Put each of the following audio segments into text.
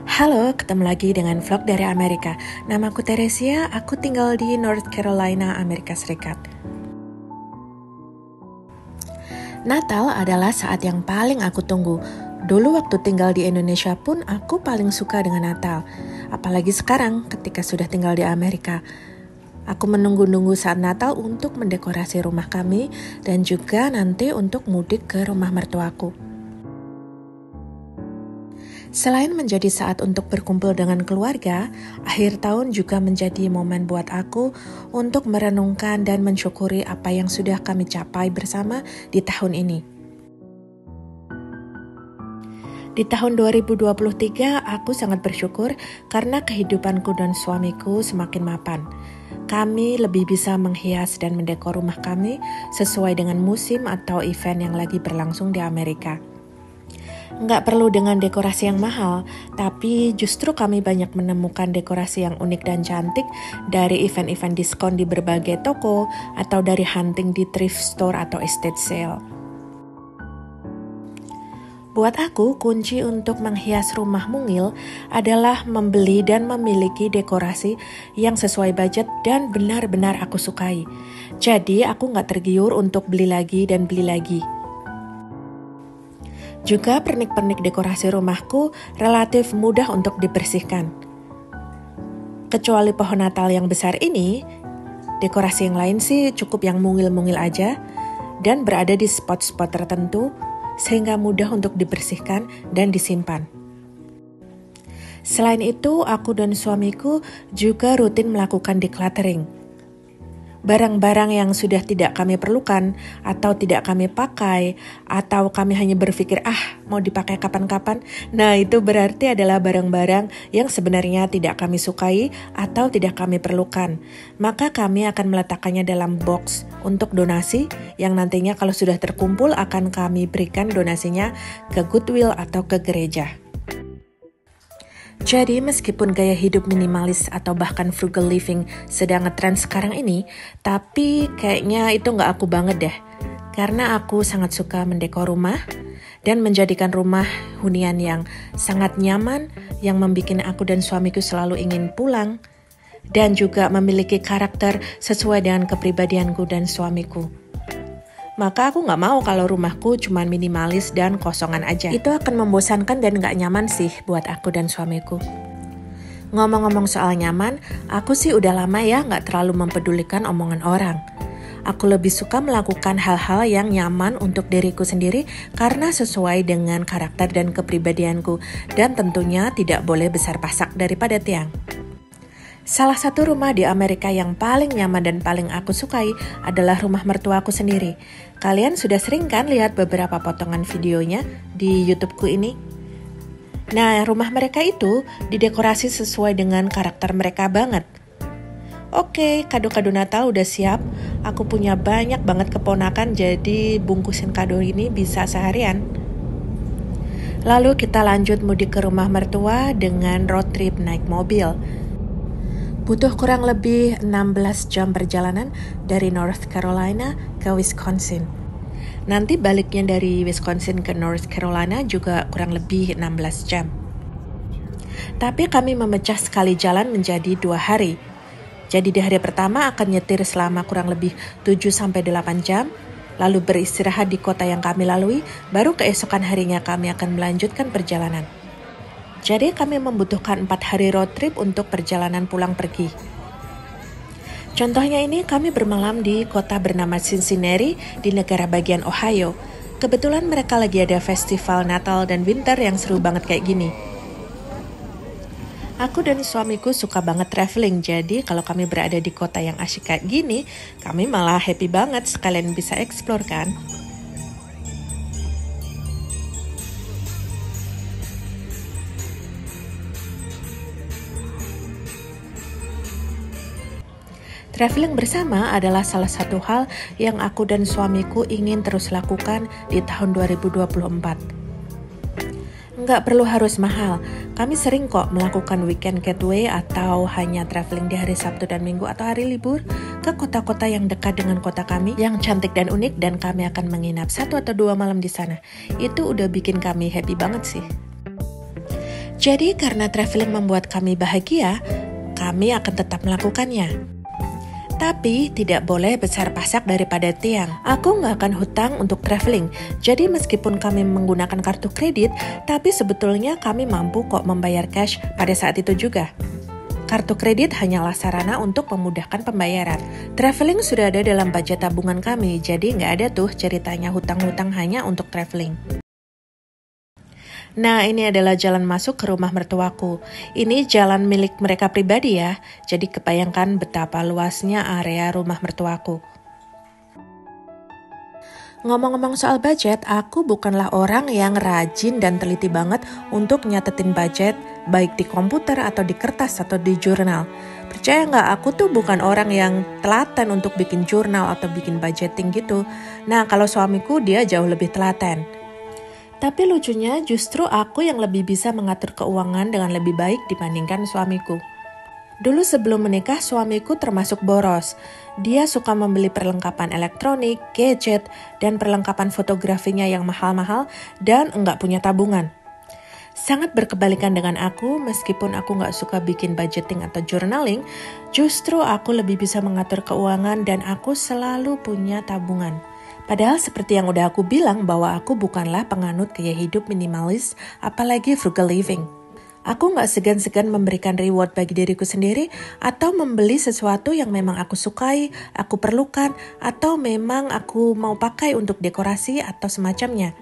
Halo, ketemu lagi dengan vlog dari Amerika. Namaku Teresia, aku tinggal di North Carolina, Amerika Serikat. Natal adalah saat yang paling aku tunggu. Dulu waktu tinggal di Indonesia pun aku paling suka dengan Natal. Apalagi sekarang ketika sudah tinggal di Amerika. Aku menunggu-nunggu saat Natal untuk mendekorasi rumah kami dan juga nanti untuk mudik ke rumah mertuaku. Selain menjadi saat untuk berkumpul dengan keluarga, akhir tahun juga menjadi momen buat aku untuk merenungkan dan mensyukuri apa yang sudah kami capai bersama di tahun ini. Di tahun 2023, aku sangat bersyukur karena kehidupanku dan suamiku semakin mapan. Kami lebih bisa menghias dan mendekor rumah kami sesuai dengan musim atau event yang lagi berlangsung di Amerika. Nggak perlu dengan dekorasi yang mahal, tapi justru kami banyak menemukan dekorasi yang unik dan cantik dari event-event diskon di berbagai toko atau dari hunting di thrift store atau estate sale. Buat aku, kunci untuk menghias rumah mungil adalah membeli dan memiliki dekorasi yang sesuai budget dan benar-benar aku sukai. Jadi aku nggak tergiur untuk beli lagi dan beli lagi. Juga pernik-pernik dekorasi rumahku relatif mudah untuk dibersihkan. Kecuali pohon Natal yang besar ini, dekorasi yang lain sih cukup yang mungil-mungil aja dan berada di spot-spot tertentu sehingga mudah untuk dibersihkan dan disimpan. Selain itu, aku dan suamiku juga rutin melakukan decluttering. Barang-barang yang sudah tidak kami perlukan atau tidak kami pakai atau kami hanya berpikir mau dipakai kapan-kapan. Nah, itu berarti adalah barang-barang yang sebenarnya tidak kami sukai atau tidak kami perlukan. Maka kami akan meletakkannya dalam box untuk donasi yang nantinya kalau sudah terkumpul akan kami berikan donasinya ke Goodwill atau ke gereja. Jadi meskipun gaya hidup minimalis atau bahkan frugal living sedang ngetrend sekarang ini, tapi kayaknya itu nggak aku banget deh. Karena aku sangat suka mendekor rumah dan menjadikan rumah hunian yang sangat nyaman, yang membuat aku dan suamiku selalu ingin pulang, dan juga memiliki karakter sesuai dengan kepribadianku dan suamiku. Maka aku gak mau kalau rumahku cuma minimalis dan kosongan aja. Itu akan membosankan dan gak nyaman sih buat aku dan suamiku. Ngomong-ngomong soal nyaman, aku sih udah lama ya gak terlalu mempedulikan omongan orang. Aku lebih suka melakukan hal-hal yang nyaman untuk diriku sendiri karena sesuai dengan karakter dan kepribadianku. Dan tentunya tidak boleh besar pasak daripada tiang. Salah satu rumah di Amerika yang paling nyaman dan paling aku sukai adalah rumah mertuaku sendiri. Kalian sudah sering kan lihat beberapa potongan videonya di YouTubeku ini? Nah, rumah mereka itu didekorasi sesuai dengan karakter mereka banget. Oke, kado-kado Natal udah siap. Aku punya banyak banget keponakan, jadi bungkusin kado ini bisa seharian. Lalu kita lanjut mudik ke rumah mertua dengan road trip naik mobil. Butuh kurang lebih 16 jam perjalanan dari North Carolina ke Wisconsin. Nanti baliknya dari Wisconsin ke North Carolina juga kurang lebih 16 jam. Tapi kami memecah sekali jalan menjadi 2 hari. Jadi di hari pertama akan nyetir selama kurang lebih 7-8 jam, lalu beristirahat di kota yang kami lalui, baru keesokan harinya kami akan melanjutkan perjalanan. Jadi kami membutuhkan 4 hari road trip untuk perjalanan pulang pergi. Contohnya ini kami bermalam di kota bernama Cincinnati di negara bagian Ohio. Kebetulan mereka lagi ada festival Natal dan Winter yang seru banget kayak gini. Aku dan suamiku suka banget traveling, jadi kalau kami berada di kota yang asyik kayak gini, kami malah happy banget sekalian bisa explore kan. Traveling bersama adalah salah satu hal yang aku dan suamiku ingin terus lakukan di tahun 2024. Nggak perlu harus mahal, kami sering kok melakukan weekend getaway atau hanya traveling di hari Sabtu dan Minggu atau hari libur ke kota-kota yang dekat dengan kota kami yang cantik dan unik dan kami akan menginap 1 atau 2 malam di sana. Itu udah bikin kami happy banget sih. Jadi karena traveling membuat kami bahagia, kami akan tetap melakukannya. Tapi tidak boleh besar pasak daripada tiang. Aku nggak akan hutang untuk traveling. Jadi meskipun kami menggunakan kartu kredit, tapi sebetulnya kami mampu kok membayar cash pada saat itu juga. Kartu kredit hanyalah sarana untuk memudahkan pembayaran. Traveling sudah ada dalam budget tabungan kami, jadi nggak ada tuh ceritanya hutang-hutang hanya untuk traveling. Nah, ini adalah jalan masuk ke rumah mertuaku. Ini jalan milik mereka pribadi ya, jadi kebayangkan betapa luasnya area rumah mertuaku. Ngomong-ngomong soal budget, aku bukanlah orang yang rajin dan teliti banget untuk nyatetin budget, baik di komputer atau di kertas atau di jurnal. Percaya nggak, aku tuh bukan orang yang telaten untuk bikin jurnal atau bikin budgeting gitu. Nah, kalau suamiku dia jauh lebih telaten. Tapi lucunya justru aku yang lebih bisa mengatur keuangan dengan lebih baik dibandingkan suamiku. Dulu sebelum menikah suamiku termasuk boros. Dia suka membeli perlengkapan elektronik, gadget, dan perlengkapan fotografinya yang mahal-mahal dan enggak punya tabungan. Sangat berkebalikan dengan aku, meskipun aku nggak suka bikin budgeting atau journaling, justru aku lebih bisa mengatur keuangan dan aku selalu punya tabungan. Padahal seperti yang udah aku bilang bahwa aku bukanlah penganut gaya hidup minimalis, apalagi frugal living. Aku gak segan-segan memberikan reward bagi diriku sendiri atau membeli sesuatu yang memang aku sukai, aku perlukan, atau memang aku mau pakai untuk dekorasi atau semacamnya.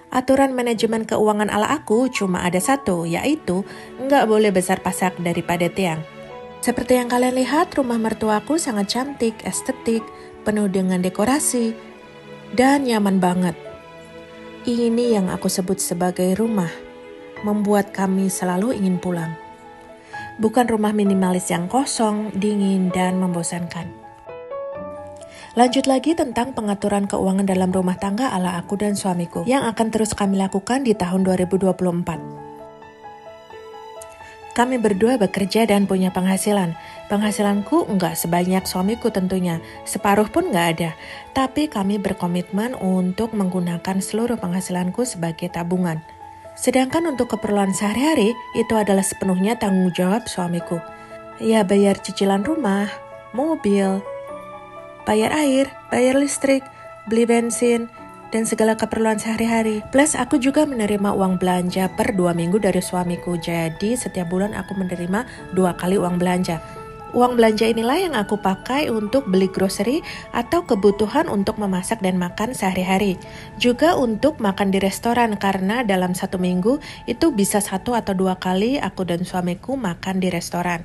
Aturan manajemen keuangan ala aku cuma ada satu, yaitu gak boleh besar pasak daripada tiang. Seperti yang kalian lihat, rumah mertuaku sangat cantik, estetik, penuh dengan dekorasi, dan nyaman banget. Ini yang aku sebut sebagai rumah, membuat kami selalu ingin pulang. Bukan rumah minimalis yang kosong, dingin, dan membosankan. Lanjut lagi tentang pengaturan keuangan dalam rumah tangga ala aku dan suamiku, yang akan terus kami lakukan di tahun 2024. Kami berdua bekerja dan punya penghasilan. Penghasilanku nggak sebanyak suamiku tentunya, separuh pun nggak ada. Tapi kami berkomitmen untuk menggunakan seluruh penghasilanku sebagai tabungan. Sedangkan untuk keperluan sehari-hari, itu adalah sepenuhnya tanggung jawab suamiku. Ya bayar cicilan rumah, mobil, bayar air, bayar listrik, beli bensin, dan segala keperluan sehari-hari. Plus aku juga menerima uang belanja per 2 minggu dari suamiku. Jadi setiap bulan aku menerima 2 kali uang belanja. Uang belanja inilah yang aku pakai untuk beli grocery atau kebutuhan untuk memasak dan makan sehari-hari. Juga untuk makan di restoran karena dalam 1 minggu itu bisa 1 atau 2 kali aku dan suamiku makan di restoran.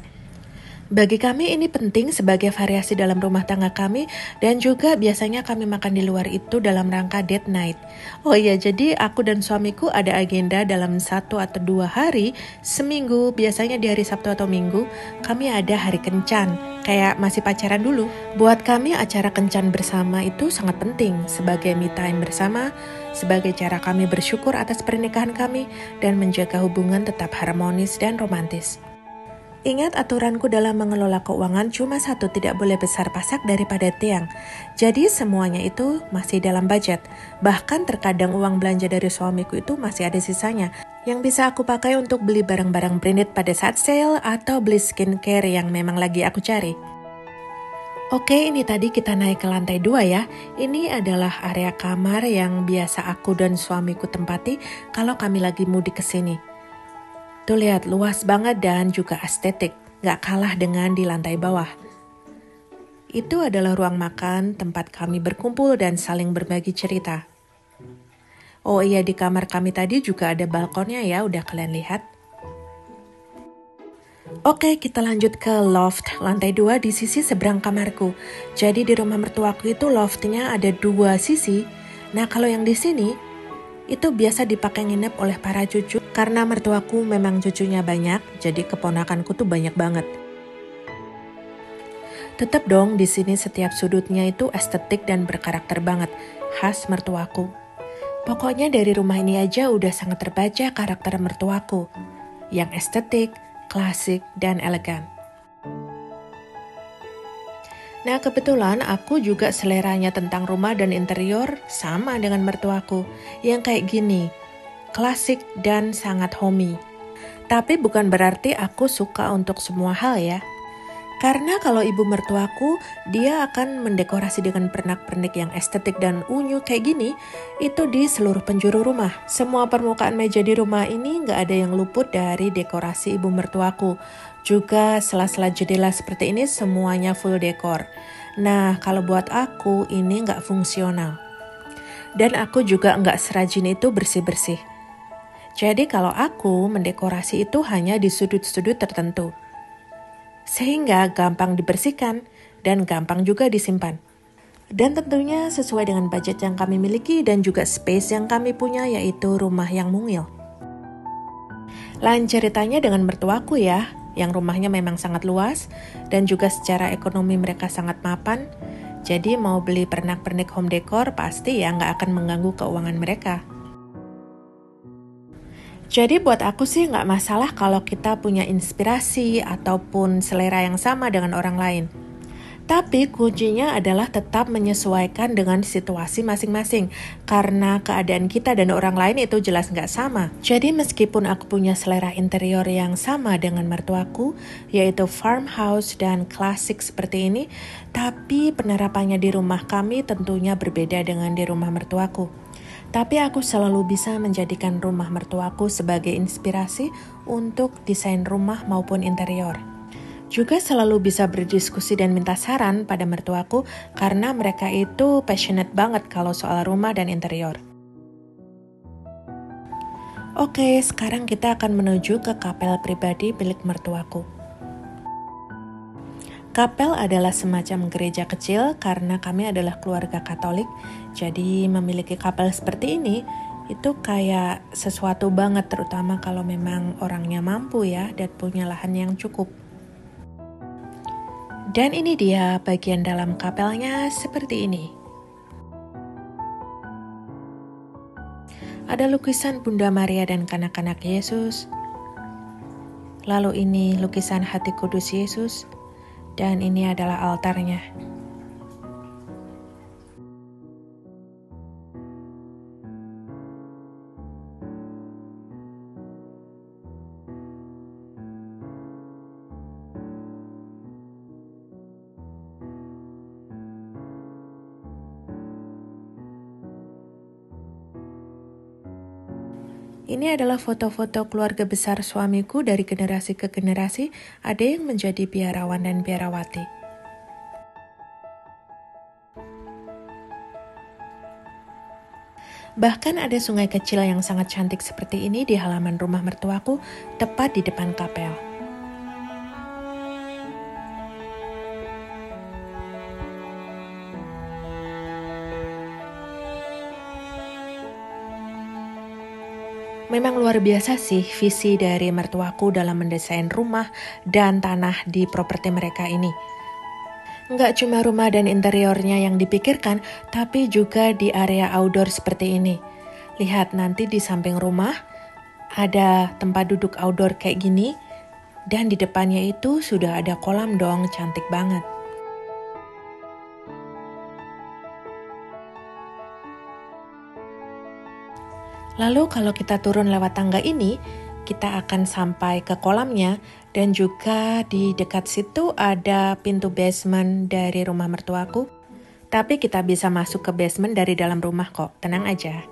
Bagi kami ini penting sebagai variasi dalam rumah tangga kami dan juga biasanya kami makan di luar itu dalam rangka date night. Oh iya, jadi aku dan suamiku ada agenda dalam 1 atau 2 hari seminggu, biasanya di hari Sabtu atau Minggu, kami ada hari kencan, kayak masih pacaran dulu. Buat kami acara kencan bersama itu sangat penting sebagai me time bersama, sebagai cara kami bersyukur atas pernikahan kami dan menjaga hubungan tetap harmonis dan romantis. Ingat aturanku dalam mengelola keuangan cuma satu, tidak boleh besar pasak daripada tiang. Jadi semuanya itu masih dalam budget. Bahkan terkadang uang belanja dari suamiku itu masih ada sisanya yang bisa aku pakai untuk beli barang-barang branded pada saat sale atau beli skincare yang memang lagi aku cari. Oke, ini tadi kita naik ke lantai 2 ya. Ini adalah area kamar yang biasa aku dan suamiku tempati kalau kami lagi mudik ke sini. Tuh lihat, luas banget dan juga estetik, gak kalah dengan di lantai bawah. Itu adalah ruang makan, tempat kami berkumpul dan saling berbagi cerita. Oh iya, di kamar kami tadi juga ada balkonnya ya, udah kalian lihat. Oke, kita lanjut ke loft, lantai 2 di sisi seberang kamarku. Jadi di rumah mertuaku itu loftnya ada 2 sisi. Nah kalau yang di sini, itu biasa dipakai nginep oleh para cucu karena mertuaku memang cucunya banyak, jadi keponakanku tuh banyak banget. Tetap dong di sini setiap sudutnya itu estetik dan berkarakter banget, khas mertuaku. Pokoknya dari rumah ini aja udah sangat terbaca karakter mertuaku, yang estetik, klasik, dan elegan. Nah kebetulan aku juga seleranya tentang rumah dan interior sama dengan mertuaku yang kayak gini, klasik dan sangat homey. Tapi bukan berarti aku suka untuk semua hal ya. Karena kalau ibu mertuaku, dia akan mendekorasi dengan pernak-pernik yang estetik dan unyu kayak gini, itu di seluruh penjuru rumah. Semua permukaan meja di rumah ini nggak ada yang luput dari dekorasi ibu mertuaku. Juga sela-sela jendela seperti ini semuanya full dekor. Nah, kalau buat aku ini nggak fungsional. Dan aku juga nggak serajin itu bersih-bersih. Jadi kalau aku mendekorasi itu hanya di sudut-sudut tertentu. Sehingga gampang dibersihkan dan gampang juga disimpan. Dan tentunya sesuai dengan budget yang kami miliki dan juga space yang kami punya, yaitu rumah yang mungil. Lain ceritanya dengan mertuaku ya, yang rumahnya memang sangat luas dan juga secara ekonomi mereka sangat mapan. Jadi mau beli pernak-pernik home decor pasti ya nggak akan mengganggu keuangan mereka. Jadi buat aku sih nggak masalah kalau kita punya inspirasi ataupun selera yang sama dengan orang lain. Tapi kuncinya adalah tetap menyesuaikan dengan situasi masing-masing. Karena keadaan kita dan orang lain itu jelas nggak sama. Jadi meskipun aku punya selera interior yang sama dengan mertuaku, yaitu farmhouse dan klasik seperti ini, tapi penerapannya di rumah kami tentunya berbeda dengan di rumah mertuaku. Tapi aku selalu bisa menjadikan rumah mertuaku sebagai inspirasi untuk desain rumah maupun interior. Juga selalu bisa berdiskusi dan minta saran pada mertuaku karena mereka itu passionate banget kalau soal rumah dan interior. Oke, sekarang kita akan menuju ke kapel pribadi milik mertuaku. Kapel adalah semacam gereja kecil karena kami adalah keluarga Katolik, jadi memiliki kapel seperti ini itu kayak sesuatu banget, terutama kalau memang orangnya mampu ya dan punya lahan yang cukup. Dan ini dia bagian dalam kapelnya seperti ini. Ada lukisan Bunda Maria dan kanak-kanak Yesus. Lalu ini lukisan hati kudus Yesus. Dan ini adalah altarnya. Ini adalah foto-foto keluarga besar suamiku dari generasi ke generasi, ada yang menjadi biarawan dan biarawati. Bahkan ada sungai kecil yang sangat cantik seperti ini di halaman rumah mertuaku, tepat di depan kapel. Memang luar biasa sih visi dari mertuaku dalam mendesain rumah dan tanah di properti mereka ini. Nggak cuma rumah dan interiornya yang dipikirkan, tapi juga di area outdoor seperti ini. Lihat nanti di samping rumah, ada tempat duduk outdoor kayak gini, dan di depannya itu sudah ada kolam dong, cantik banget. Lalu kalau kita turun lewat tangga ini, kita akan sampai ke kolamnya dan juga di dekat situ ada pintu basement dari rumah mertuaku. Tapi kita bisa masuk ke basement dari dalam rumah kok, tenang aja.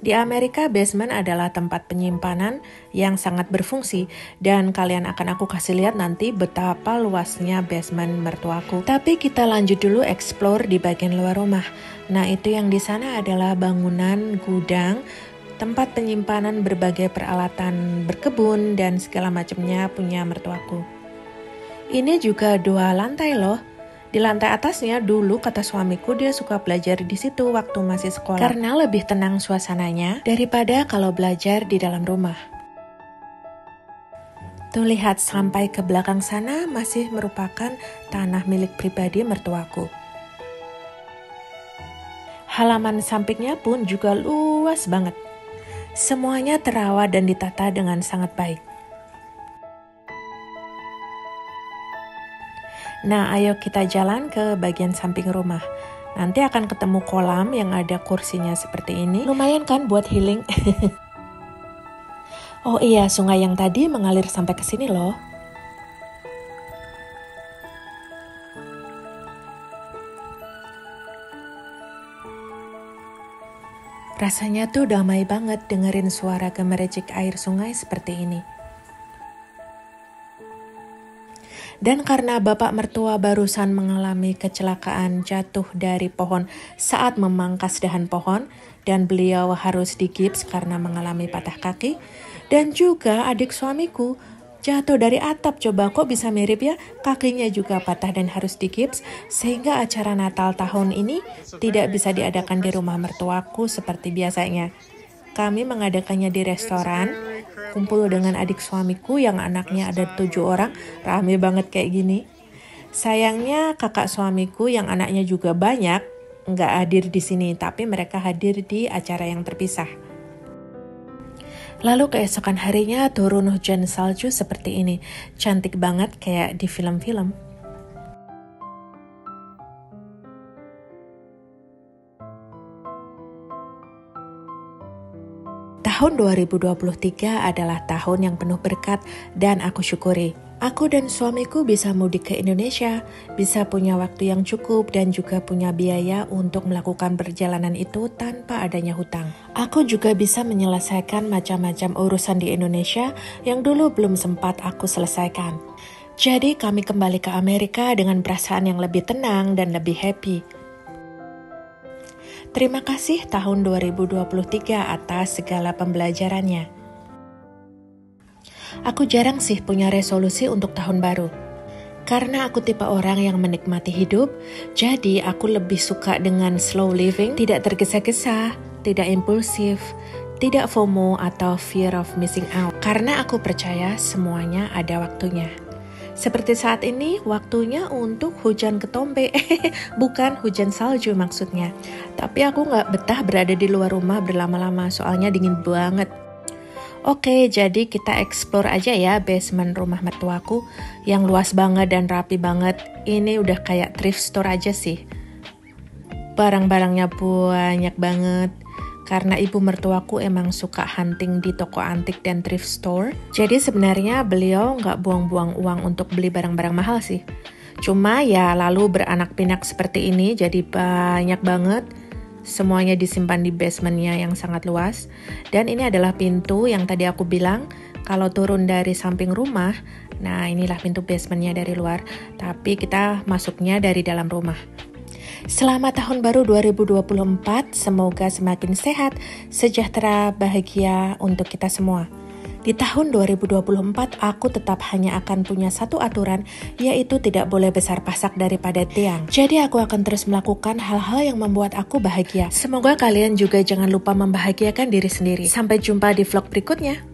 Di Amerika, basement adalah tempat penyimpanan yang sangat berfungsi dan kalian akan aku kasih lihat nanti betapa luasnya basement mertuaku. Tapi kita lanjut dulu explore di bagian luar rumah. Nah, itu yang di sana adalah bangunan gudang, tempat penyimpanan berbagai peralatan berkebun dan segala macamnya punya mertuaku. Ini juga 2 lantai loh. Di lantai atasnya dulu kata suamiku dia suka belajar di situ waktu masih sekolah. Karena lebih tenang suasananya daripada kalau belajar di dalam rumah. Tuh lihat sampai ke belakang sana masih merupakan tanah milik pribadi mertuaku. Halaman sampingnya pun juga luas banget. Semuanya terawat dan ditata dengan sangat baik. Nah, ayo kita jalan ke bagian samping rumah. Nanti akan ketemu kolam yang ada kursinya seperti ini. Lumayan kan buat healing? Oh iya, sungai yang tadi mengalir sampai ke sini loh. Rasanya tuh damai banget dengerin suara gemericik air sungai seperti ini. Dan karena bapak mertua barusan mengalami kecelakaan jatuh dari pohon saat memangkas dahan pohon, dan beliau harus digips karena mengalami patah kaki, dan juga adik suamiku jatuh dari atap. Coba kok bisa mirip ya, kakinya juga patah dan harus digips, sehingga acara Natal tahun ini tidak bisa diadakan di rumah mertuaku seperti biasanya. Kami mengadakannya di restoran, kumpul dengan adik suamiku yang anaknya ada 7 orang, rame banget kayak gini. Sayangnya kakak suamiku yang anaknya juga banyak, nggak hadir di sini, tapi mereka hadir di acara yang terpisah. Lalu keesokan harinya turun hujan salju seperti ini. Cantik banget kayak di film-film. Tahun 2023 adalah tahun yang penuh berkat dan aku syukuri. Aku dan suamiku bisa mudik ke Indonesia, bisa punya waktu yang cukup dan juga punya biaya untuk melakukan perjalanan itu tanpa adanya hutang. Aku juga bisa menyelesaikan macam-macam urusan di Indonesia yang dulu belum sempat aku selesaikan. Jadi kami kembali ke Amerika dengan perasaan yang lebih tenang dan lebih happy. Terima kasih tahun 2023 atas segala pembelajarannya. Aku jarang sih punya resolusi untuk tahun baru. Karena aku tipe orang yang menikmati hidup, jadi aku lebih suka dengan slow living, tidak tergesa-gesa, tidak impulsif, tidak FOMO atau fear of missing out. Karena aku percaya semuanya ada waktunya. Seperti saat ini, waktunya untuk hujan ketombe. Bukan hujan salju maksudnya. Tapi aku nggak betah berada di luar rumah berlama-lama, soalnya dingin banget. Oke, jadi kita explore aja ya basement rumah mertuaku yang luas banget dan rapi banget. Ini udah kayak thrift store aja sih. Barang-barangnya banyak banget. Karena ibu mertuaku emang suka hunting di toko antik dan thrift store. Jadi sebenarnya beliau nggak buang-buang uang untuk beli barang-barang mahal sih. Cuma ya lalu beranak pinak seperti ini jadi banyak banget. Semuanya disimpan di basementnya yang sangat luas. Dan ini adalah pintu yang tadi aku bilang, kalau turun dari samping rumah, nah inilah pintu basementnya dari luar. Tapi kita masuknya dari dalam rumah. Selamat tahun baru 2024, semoga semakin sehat, sejahtera, bahagia untuk kita semua. Di tahun 2024, aku tetap hanya akan punya satu aturan, yaitu tidak boleh besar pasak daripada tiang. Jadi aku akan terus melakukan hal-hal yang membuat aku bahagia. Semoga kalian juga jangan lupa membahagiakan diri sendiri. Sampai jumpa di vlog berikutnya.